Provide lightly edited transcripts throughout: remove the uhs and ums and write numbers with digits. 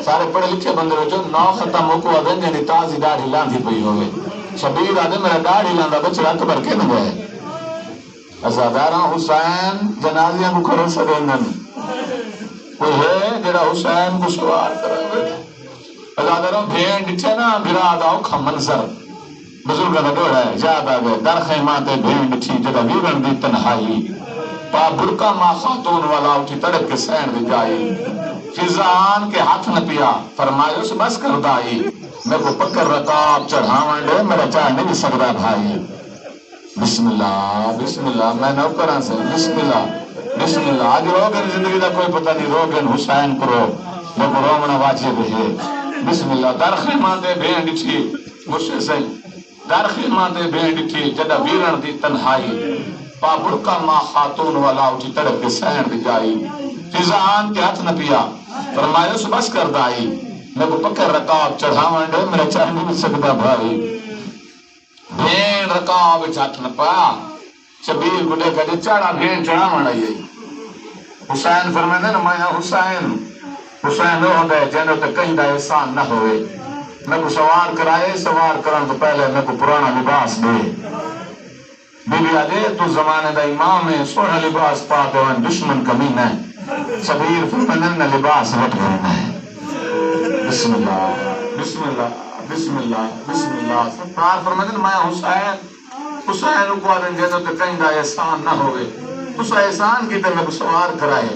سارے پڑھے لکھے بندے ہو جو نو ختم ہو کو آدھے جنی تازی داڑھی لاندھی پئی ہوئے شبیر آدھے میرا داڑھی لاندا بچڑا اکبر کے نہ گئے ازاداراں حسین جنازیاں کو کھڑے سدیندن کوئی ہے جڑا حسین کو سوار کرے ازاداراں بھیڑ ڈٹھے نا براد اوکھا منظر بزرگاں دا ڈوڑا ہے یاد آ گئے در خیمہ تے بھیڑ ڈٹھی جدا ویرن دی تنہائی پا برکا ماں خاتون والا اٹھی تڑپ کے سین دی جائی فضان کے ہاتھ نہ پیا فرمایا اس بس کر دائی میں کو پکر رکاب چڑھاوان دے میرا چاہ نہیں سکتا بھائی بسم اللہ میں نوکران سے بسم اللہ آج روگن زندگی دا کوئی پتہ نہیں روگن حسین کرو لیکن رومنا واجب ہے بسم اللہ در خیمہ دے بھین ڈٹھی مجھے سے در خیمہ دے بھین ڈٹھی جدا ویرن دی تنہائی پا برکا ماں خاتون والا اٹھی تڑپ کے سین دی جائی فضان کے ہاتھ نہ پیا فرمایا اس بس کر دائی میں کو پکر رکاب چڑھاوان دے میرا چاہ نہیں سکتا بھائی بھین رکاب ہاتھ نہ پایا شبیر کو دیکھا جی چڑھا بھین چڑھاوان آئی حسین فرمائے نا میں حسین وہ ہوتا ہے جنہوں تے کہیں دا احسان نہ ہوئے میں کو سوار کرائے سوار کرن تو پہلے میں کو پرانا لباس دے بی بی آدھے تو زمانے دا امام ہے سونا لباس پاتے ہوئے دشمن کمین ہے شبیر فرمائے نا لباس رٹ گئے ہے بسم اللہ سرکار فرمائے میں حسین کو آدھے جنہوں تے کہیں دا احسان نہ ہوئے تسا احسان کی تے میں کو سوار کرائے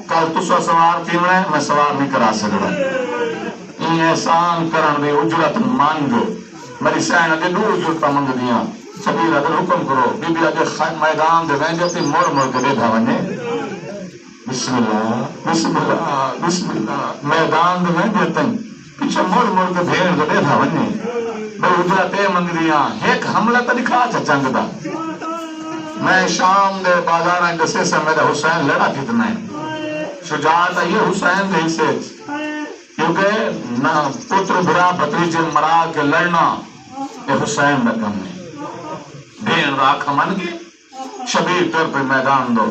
کل تسا سوار تھی میں سوار نہیں کرا سکتا این احسان کرن دے اجرت مانگ میری سین دے دو اجرتا مانگ دیا شبیر اگر حکم کرو بی بی اگر میدان دے وینجے تے مور کے دے دھاونے بسم اللہ میدان دے وینجے تے پیچھے مور کے بھیڑ دے دھاونے بے اجرتے مانگ دیا ایک حملہ تا دکھا چنگ دا میں شام دے بازار اندسے سے میرا حسین لڑا کتنا ہے شجاعت یہ حسین دے سے کیونکہ نہ پتر برا بھتیجے مرا کے لڑنا یہ حسین دا کم ہے بھین راکھ من کے شبیر طور پر میدان دو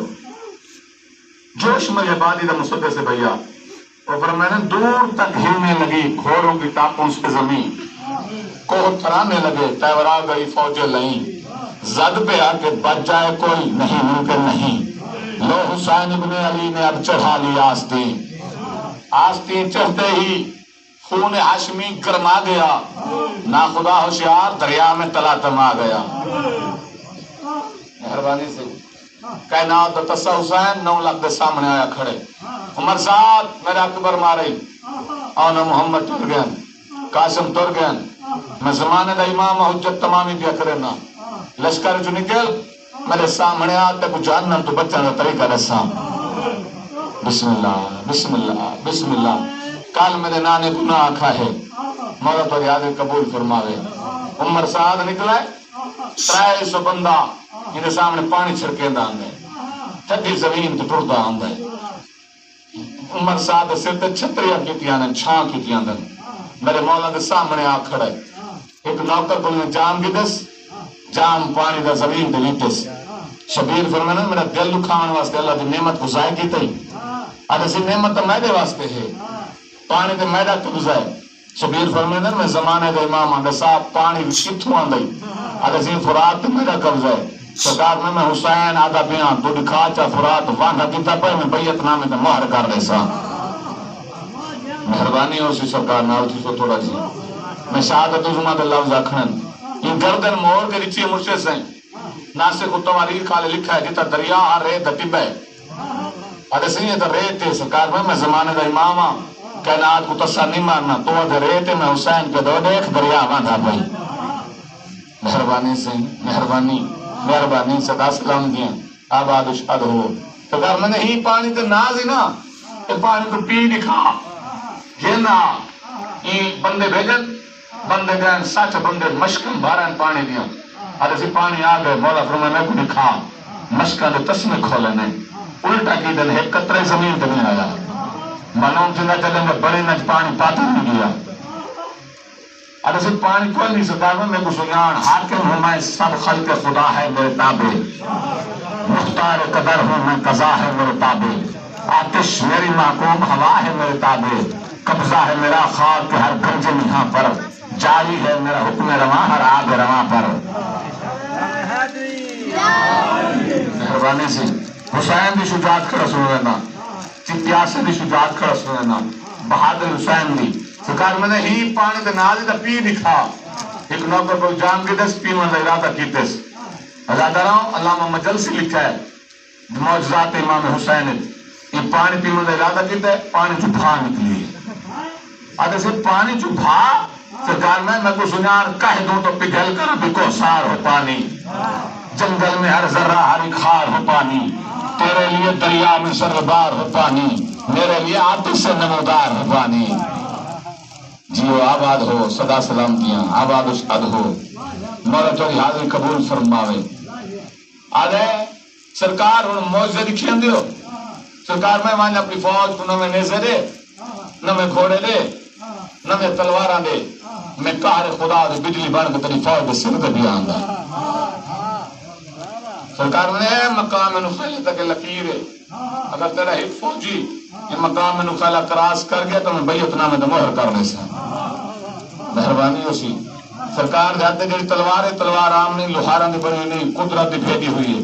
جوش مجھے بادی دا مصدر سے بھیا اور فرمائے دور تک ہلنے لگی گھوڑوں کی ٹاپوں سے زمین کوہ تھرانے لگے تیورا گئی فوجیں لئیں زد پہ آ کے بچ جائے کوئی نہیں ممکن نہیں لو حسین ابن علی نے اب چڑھا لی آستین چڑھتے ہی خون ہاشمی گرما گیا نا خدا ہوشیار دریا میں تلاتم آ گیا مہربانی سے کائنات تسا حسین 9 لاکھ دے سامنے آیا کھڑے عمر صاحب میرا اکبر مارے اونا محمد تر گئن قاسم تر گئن میں زمانے دا امام حجت تمامی پیا کرنا لشکر جو نکل میرے سامنے آتے کو جاننا تو بچہ دا طریقہ رسا بسم اللہ کال میرے نانے گناہ آکھا ہے مولا پر یاد قبول فرماوے عمر سعاد نکلا ہے 300 بندہ انہیں سامنے پانی چھڑکے دا آنگے ٹھٹی زمین تو ٹردا آنگے عمر سعاد سر تے چھتریاں کیتیاں نے چھان کیتیاں دن میرے مولا دے سامنے آ کھڑے ایک نوکر کو نے جام کی دس جام پانی دا زمین دے لیٹس شبیر فرمانا میرا دل لکھان واسطے اللہ دی نعمت کو ضائع کی تھی اسی نعمت تو میدے واسطے ہے پانی دے میدہ تو گزائے شبیر فرمانا میں زمانے دے امام آندے صاحب پانی کتھوں آندے اسی فرات تے میدہ قبضائے سرکار میں حسین آدھا بیان تو دکھا چا فرات وانگا کتا پہ میں بیعت نامے تے مہر کر دے سا مہربانی ہو سی سرکار نہ ہوتی سو تھوڑا جی میں شہادت عظمہ دے لفظ اکھنن یہ گردن مور کے رچی مرشد سے ناسک و تواریخ خالے لکھا ہے جتا دریا ہر ریت ٹبے اگر سی ہے تو ریت ہے سرکار میں زمانے دا امامہ کائنات کو تصا نہیں مارنا تو اگر ریت ہے میں حسین کے دو دیکھ دریا باندھا پائی مہربانی صدا سلام دیا آباد اشاد ہو سرکار میں نے ہی پانی تے ناز ہی نا یہ پانی کو پی دکھا یہ نا یہ بندے بھیجن بندے گئن 60 بندے مشکم بھارن پانی دیا اور اسی پانی آ گئے مولا فرمائے میں کو دکھا مشکا دے تسمے کھولے نے الٹا کی دن ایک قطرے زمین تے نہیں آیا معلوم چندہ چلیں گے بڑی نج پانی پاتا نہیں گیا اور اسی پانی کوئی نہیں سکتا میں کو سنیان حاکم ہوں میں سب خلق خدا ہے میرے تابع مختار قدر ہوں میں قضا ہے میرے تابع آتش میری محکوم ہوا ہے میرے تابع قبضہ ہے میرا خاک کے ہر گنج یہاں پر، جاری ہے میرا حکم رواں ہر آب رواں پر۔ مہربانی سے حسین دی شجاعت کھڑا سن لینا، چپیاسے دی شجاعت کھڑا سن لینا، بہادر حسین دی سرکار میں نے ہی پانی دے نال دا پی دکھا، ایک نوکر کو جان کے دس پیون دا ارادہ کیتس۔ ازادہ رہا علامہ مجلسی لکھا ہے معجزات امام حسین، یہ پانی پیون دا ارادہ کیتا ہے، پانی چو بھا نکلی ہے۔ آدھے سے پانی چو بھا سرکار میں کو سنیار کہہ دوں تو پگھل کر بکو سار ہو پانی، جنگل میں ہر ذرہ ہر ایک خار ہو پانی، تیرے لیے دریا میں سربار ہو پانی، میرے لیے آتش سے نمودار ہو پانی۔ جیو آباد ہو صدا سلامتیاں، آباد اشاد ہو، مولا تیری حاضری قبول فرماوے۔ آدھے سرکار ہوں موجزے دکھی ہم دیو، سرکار میں مانے اپنی فوج کو نہ میں نیزے دے، نہ میں گھوڑے دے، نہ میں تلواراں دے، میں قہر خدا دے بجلی بن کے تیری فوج دے سر دے بھی آندہ۔ سرکار میں نے مقام نخیلہ تک لکیر ہے، اگر تیرا ایک فوجی یہ مقام نخیلہ کراس کر گیا تو میں بیعت نامے دے مہر کرنے سے مہربانی اسی۔ سرکار جاتے جڑی تلوار ہے، تلوار عام نہیں، لوہاراں دی بنی نہیں، قدرت دی بھیجی ہوئی ہے،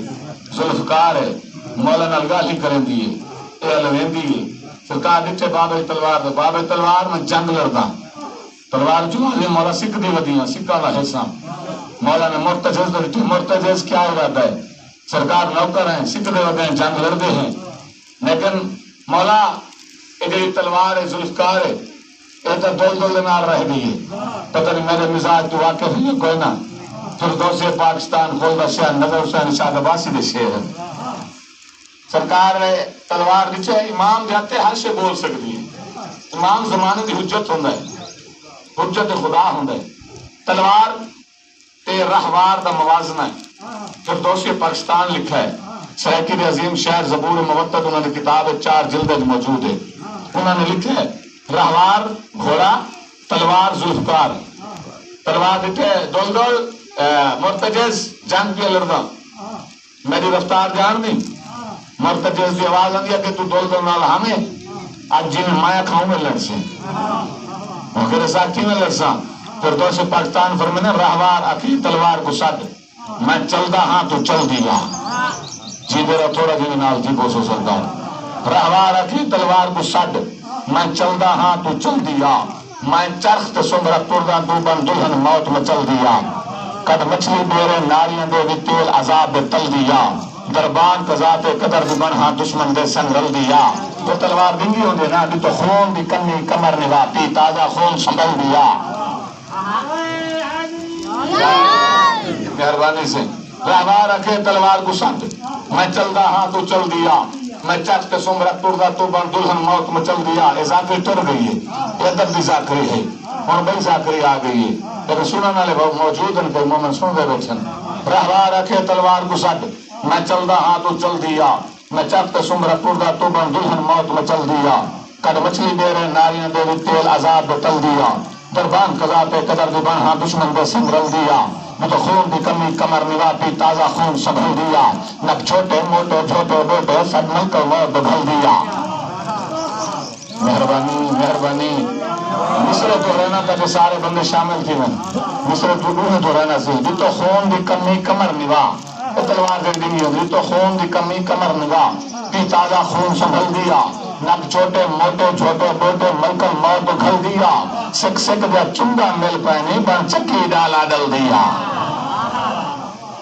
ذوالفقار ہے، مولا نلگاہی کریں دیئے، اے علوین دیئے۔ سرکار دیکھتے بابے تلوار دے، بابے تلوار میں جنگ لڑتا، تلوار جمالے مولا سکھ دی ودیاں، سکھا دا حصہ مولا نے مرتجز دیتی، مرتجز کیا ارادہ ہے؟ سرکار نوکر ہیں، سکھ دے ودے ہیں، جنگ لڑ دے ہیں، لیکن مولا ایک تلوار ہے، ذوالفقار ہے، ایک دول دول نال رہ گئی ہے، پتہ نہیں میرے مزاج تو واقع ہے کوئی نہ، فردوس پاکستان خولدہ شہر نظر حسین شاد عباسی دے شہر ہے۔ سرکار نے تلوار دیچے امام جاتے ہر شے بول سکتی ہے، امام زمانے دی حجت ہوندہ ہے، حجت خدا ہوندہ ہے۔ تلوار تے رہوار دا موازنہ ہے، فردوس پاکستان لکھا ہے، سرائکی عظیم شہر زبور موتد انہوں نے کتاب 4 جلد موجود ہے، انہوں نے لکھا ہے رہوار گھوڑا، تلوار ذوالفقار، تلوار دیتے دول دول مرتجز جنگ پہ لڑنا، میری رفتار جان دی مرتجز دی آواز آن دیا کہ تو دول دول نال ہمیں آج جی میں مایا کھاؤں میں لڑ سے مگر ساکھی میں لڑ سا۔ فردوس پاکستان فرمانے رہوار اکی تلوار کو سٹ، میں چل دا ہاں تو چل دیا، جی میرا تھوڑا جی نال جی بوسو سرکار، رہوار اکی تلوار کو سٹ، میں چل دا ہاں تو چل دیا، میں چرخ تے سمرا تردہ دوبن دلہن موت میں چل دیا، کد مچھلی میرے ناریاں دے بھی تیل عذاب دے تل دیا، دربان قضات قدر دی بنہا دشمن دے سنگ رل دیا۔ تو تلوار دنگی ہوں دے نا، دی تو خون دی کنی کمر نگا پی تازہ خون سنبھل دیا۔ مہربانی سے رہوار رکھے تلوار کو سٹ، میں چل دا ہاں تو چل دیا، میں چک کے سمرا تردہ تو بن دلہن موت میں چل دیا۔ اے ذاکری ٹر گئی ہے، یہ تب بھی ذاکری ہے، اور بڑی ذاکری آ گئی ہے، لیکن سنن والے موجود ہیں کوئی مومن سن دے بیٹھن۔ رہوار رکھے تلوار کو سٹ، میں چل دا ہاں تو چل دیا، میں چک کے سمرا تردہ تو بن دلہن موت میں چل دیا، کد مچھلی میرے ناریاں دے بھی تیل عذاب دے تل دیا، دربان قضات قدر دی بنہا دشمن دے سنگ رل دیا، میں تو خون دی کمی کمر نگا پی تازہ خون سنبھل دیا، نک چھوٹے موٹے چھوٹے بوٹے سب مل کر موت بگھل دیا۔ مہربانی مہربانی مصر تو رہنا تھا کہ سارے بندے شامل تھی، میں مصر تو تو رہنا سی، جی تو خون دی کمی کمر نگا، تلوار دے دنگی ہوگی تو خون دی کمی کمر نگا پی تازہ خون سنبھل دیا، نک چھوٹے موٹے چھوٹے بوٹے مل کر موت بگھل دیا، سکھ سکھ دیا چنگا مل پائنی بن چکی ڈالا ڈل دیا۔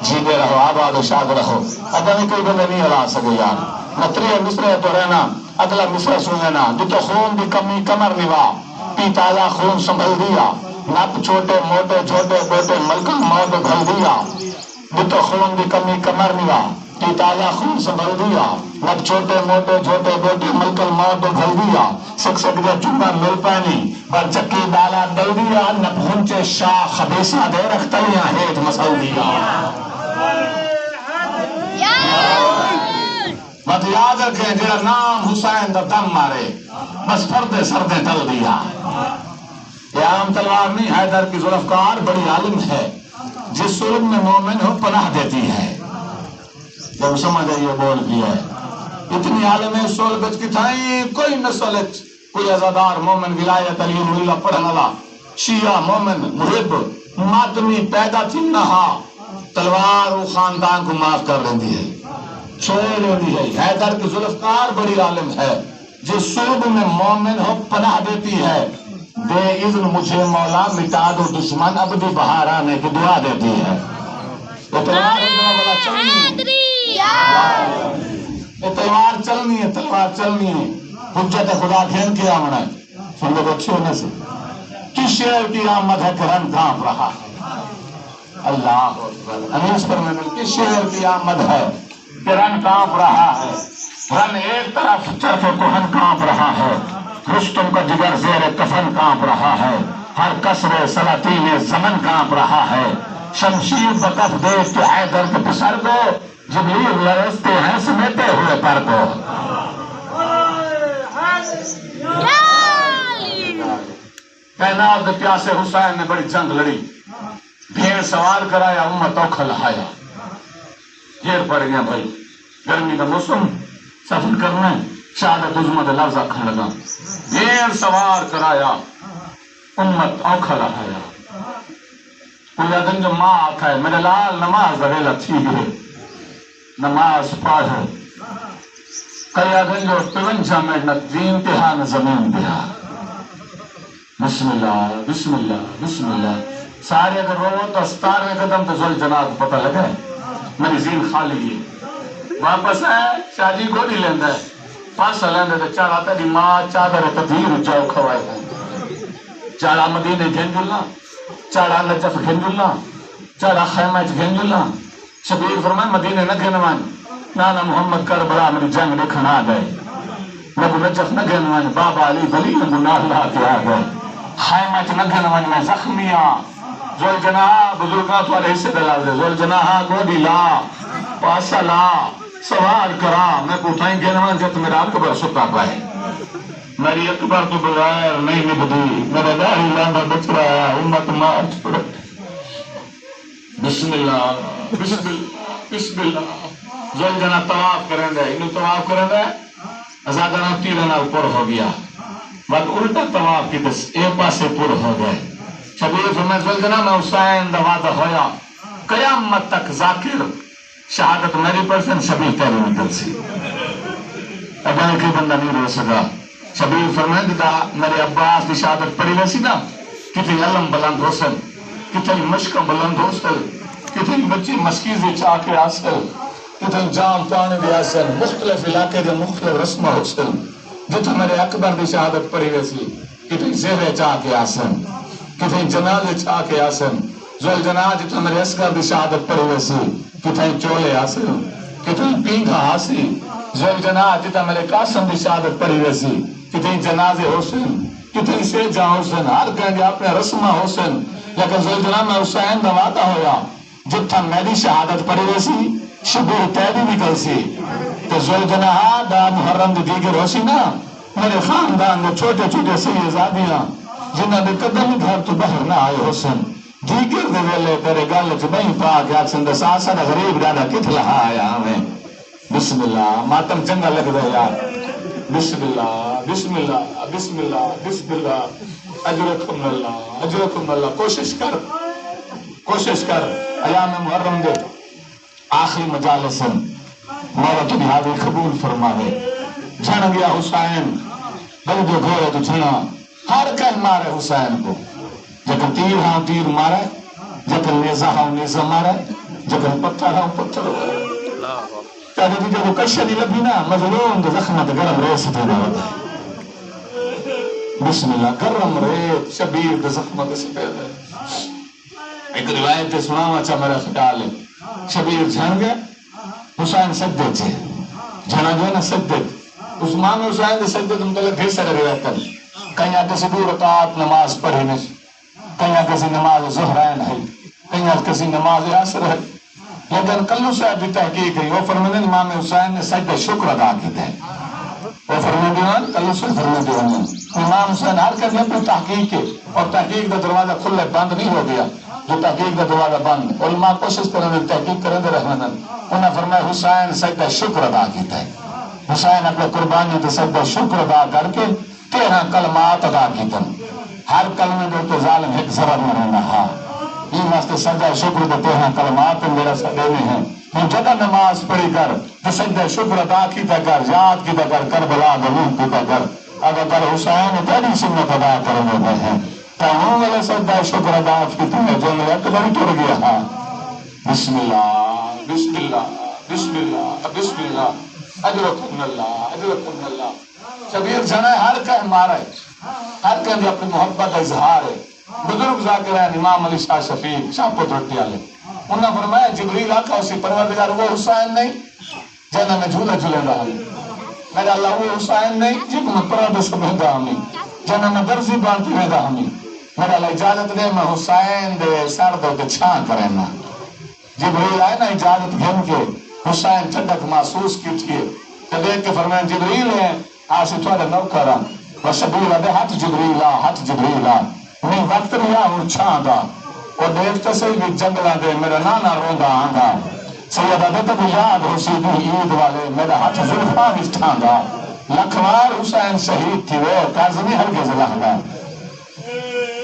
جیتے رہو آباد و شاد رہو، اگر نہیں کوئی بندے نہیں ہلا سکے یار، مطریہ مصرے تو رہنا اگلا مصرہ سنینا، جو تو خون دی کمی کمر نوا پی تازہ خون سنبھل دیا، نک چھوٹے موٹے چھوٹے بوٹے مل کر موت بگھل دیا، جو تو خون دی کمی کمر نوا پی تازہ خون سنبھل دیا، نک چھوٹے موٹے چھوٹے بوٹے مل کر موت بگھل دیا، سکھ سکھ دیا چنگا مل پانی بر چکی ڈالا ڈل دیا، نک ہنچے شاہ خبیصہ دے رختلیاں ہیٹ مسل دیا۔ مت یاد رکھیں جیڑا نام حسین دا دم مارے بس پردے سردے ٹل دیا۔ یہ عام تلوار نہیں، حیدر کی ذوالفقار بڑی عالم ہے، جس صورت میں مومن ہو پناہ دیتی ہے، جب سمجھ آئیے بول بھی ہے اتنی عالم ہے سول بچ کی تھائیں کوئی نسل کوئی عزادار مومن ولایت علی اللہ پڑھن والا شیعہ مومن محب ماتمی پیدا تھی نہا تلوار و خاندان کو معاف کر لیندی ہے، چھوڑ لیندی ہے۔ حیدر کی ذوالفقار بڑی عالم ہے، جس صوب میں مومن ہو پناہ دیتی ہے، بے اذن مجھے مولا مٹا دو دشمن عبدی بہار آنے کی دعا دیتی ہے۔ یہ تلوار چلنی ہے، تلوار چلنی ہے، حجت خدا کھین کیا ہونا ہے۔ سن لوگ اچھی ہونے سے کس شعر کی آمد ہے کہ رن کانپ رہا ہے؟ اللہ انیس پر میں کس شعر کی آمد ہے کہ رن کانپ رہا ہے؟ رن ایک طرف چرخ کوہن کانپ رہا ہے، رستم کا جگر زیر کفن کانپ رہا ہے، ہر کسر سلاطین زمن کانپ رہا ہے، شمشیر بکف دیکھ کے حیدر کے پسر کو جبریل لرزتے ہیں سمیٹے ہوئے پر کو۔ کائنات کے پیاسے حسین نے بڑی جنگ لڑی، بھیڑ سوار کرایا، امت اوکھا لہایا، گھیر پڑ گیا بھائی، گرمی کا موسم سفر کرنا ہے، شہادت عظمت لفظ آکھن لگا، بھیڑ سوار کرایا، امت اوکھا لہایا۔ کوئی دن جو ماں آتا ہے میرے لال نماز ویلا تھی ہے، نماز پڑھ کئی دن جو 53 منٹ دین امتحان زمین پہ بسم اللہ بسم اللہ بسم اللہ، سارے اگر رو تو 17ویں قدم تو ذل جناب پتہ لگا ہے میری زین خالی ہے، واپس ہے شادی کو نہیں لیندہ ہے، پاس لیندہ تو چاڑا تیری ماں چادر تدیر جاؤ کھوائے گا، چاڑا مدینہ گھنجلنا، چاڑا نجف گھنجلنا، چاڑا خیمہ گھنجلنا۔ شبیر فرمائے مدینہ نہ گھنوان، نانا محمد کربلا میری جنگ دیکھنا آ گئے، نبو نجف نہ گھنوان، بابا علی ولی نبو ناللہ کے آ گئے، خیمہ نہ گھنوان میں زخمیاں، زول جناح بزرگاں تو علیہ سے دلال دے، زول جناح گودی لا پاسا لا سوار کرا، میں پوٹھائیں گھنوان جت میرا اکبر ستا پائے، میری اکبر تو بغیر نہیں نبدی، میرا داہی لاندہ بچ رہا ہے، امت مارچ پڑے۔ بسم اللہ بسم اللہ بسم اللہ، زول جناح طواف کریں دے، انہوں طواف کریں دے، ازادنا تیرنا اوپر ہو گیا، بعد الٹا طواف کی دس ایک پاسے پر ہو گئے۔ شبیر فرمائے زول جناح میں حسین دوادہ ہویا، قیامت تک ذاکر شہادت میری پرسن شبیر تیرے نکل سی، اب ایک ہی بندہ نہیں رو سکا۔ شبیر فرمائے دیتا میرے عباس کی شہادت پڑی ویسی نا، کتنی علم بلند حسن، کتنی مشک بلند حسن، کتنی بچی مسکیزی چاہ کے آسل، کتنی جام پانے دی آسل، مختلف علاقے دے مختلف رسم حسن، جتنے میرے اکبر دی شہادت پڑی ویسی، کتنی زیرے چاہ کے آسن، کتنی جنازے چاہ کے آسن، زول جناح جتنے میرے اسکر دی شہادت پڑی ویسی، کتنی چولے آسن، کتنی پینکھا آسی، زول جناح جتنے میرے قاسم دی شہادت پڑی ویسی، کتنی جنازے حسن، کتنی سیجا حسن، ہر کہیں اپنے رسمہ حسن، لیکن زول جناح میں حسین دواتا ہویا، جتنا میری شہادت پڑی ویسی، شبیر تیدی نکل سی، تو زول جناح دا محرم دی دیگر ہو سی نا، میرے خاندان میں چھوٹے چھوٹے سیزادیاں، جنہاں دے قدم گھر تو بہر نہ آئے حسن، دیگر دے ویلے تیرے گل چبہیں پاک یا سندہ ساسا دا غریب ڈادا کت لہا آیا ہمیں۔ بسم اللہ ماتم چنگا لگ دے یار، بسم اللہ بسم اللہ بسم اللہ بسم اللہ، اجرکم اللہ اجرکم اللہ، کوشش کر ایام محرم دے آخری مجالسن مولا تجھے حاضر قبول فرمائے۔ جھن گیا حسین بل جو گھوڑے تو جھنا، ہر کہیں مارے حسین کو، جکن تیر ہاں تیر مارے، جکن نیزہ ہاں نیزہ مارے، جکن پتھر ہاں پتھر مارے، چاہتے تھی جب وہ کشہ نہیں لبھی نا، مظلوم دے زخمت گرم ریس دینا ہوتا ہے۔ بسم اللہ گرم ریت شبیر دے زخمت سپید ہے۔ ایک روایت دے سناوا چاہ میرا خیال ہے، شبیر جھن گئے، حسین سجدے تھے، جھنا جو ہے نا سجدے، عثمان حسین دے سجدے مطلب گھر سے روایت کر، کہیں کسی دو رکعت نماز پڑھی نہیں، کہیں کسی نماز ظہرین ہے، کہیں کسی نماز عصر ہے، لیکن کلو صاحب بھی تحقیق ہے، وہ فرماتے ہیں امام حسین نے سجدہ شکر ادا کیتے ہیں، وہ فرماتے ہیں کلو صاحب فرماتے ہیں امام حسین ہر کسی اپنی تحقیق ہے، اور تحقیق کا دروازہ کھلے بند نہیں ہو گیا، جو تحقیق کا دروازہ بند، علماء کوشش کریں گے تحقیق کریں گے رہنا، انہوں نے فرمایا حسین سجدہ شکر ادا کیتا ہے، حسین اپنے قربانی سے سجدہ شکر ادا کر کے 13 کلمات ادا کیتن ہر کلمے دے تے ظالم ایک ذرہ نہ رہنا ہاں یہ واسطے سجدہ شکر دے 13 کلمات میرا سدے میں ہیں ہن جدا نماز پڑھی کر تے سجدہ شکر ادا کیتا کر یاد کیتا کر کربلا دے منہ کیتا کر اگر کل حسین تیری سنت ادا کرنے میں ہیں تو ہوں والے سجدہ شکر ادا کیتا ہے جو میرا اکبر ٹر گیا ہاں بسم اللہ بسم اللہ بسم اللہ بسم اللہ اجرکم اللہ اجرکم اللہ شبیر جانا ہے ہر کہیں مارا ہے ہر کہیں اپنی محبت اظہار ہے بزرگ ذاکر ہیں امام علی شاہ شفیق شاہ پترٹی والے انہوں نے فرمایا جبریل آقا اسی پروردگار وہ حسین نہیں جنہوں نے جھولا جھولے رہا میرا اللہ وہ حسین نہیں جب میں پرد سے بہنگا ہمیں جنہوں نے درزی بانتی بہنگا ہمیں میرا اللہ اجازت دے میں حسین دے سر دے چھان کرنا جبریل آئے نا اجازت گھن کے حسین ٹھنڈک محسوس کی تھی تو دیکھ کے فرمائیں جبریل ہے آسی تھوڑے نوکر و شبیل آدھے ہاتھ جبریل ہاتھ جبریل نہیں وقت رہا اور چھان دا اور دیکھتے سے بھی جنگلہ دے میرا نانا روندا آنگا سیدہ دے تو یاد حسی بھی عید والے میرا ہاتھ ظلفان اس ٹھان دا لکھوار حسین شہید تھی وہ کازمی ہرگز لہنگا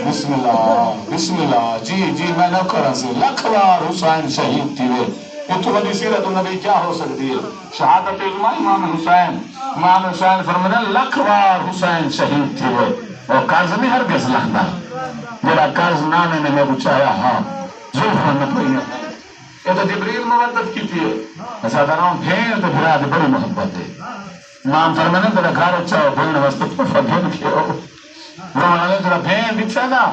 بسم اللہ جی جی میں نوکر سے لکھوار حسین شہید تھی وہ یہ تو بڑی سیرت النبی کیا ہو سکتی ہے شہادت علماء امام حسین فرمانے لکھوار حسین شہید تھی وہ اور کازمی ہرگز لہنگا میرا قرض نانے نے میں بچایا ہاں زلفان میں پڑی ہے یہ تو جبریل مودت کی تھی ایسا دراؤں بھین تو بھرا دے بڑی محبت ہے امام فرمانے تیرا گھر اچھا ہو بھین واسطے تو فبھین کیا ہو روحان علیہ تیرا بھین دکھتا نا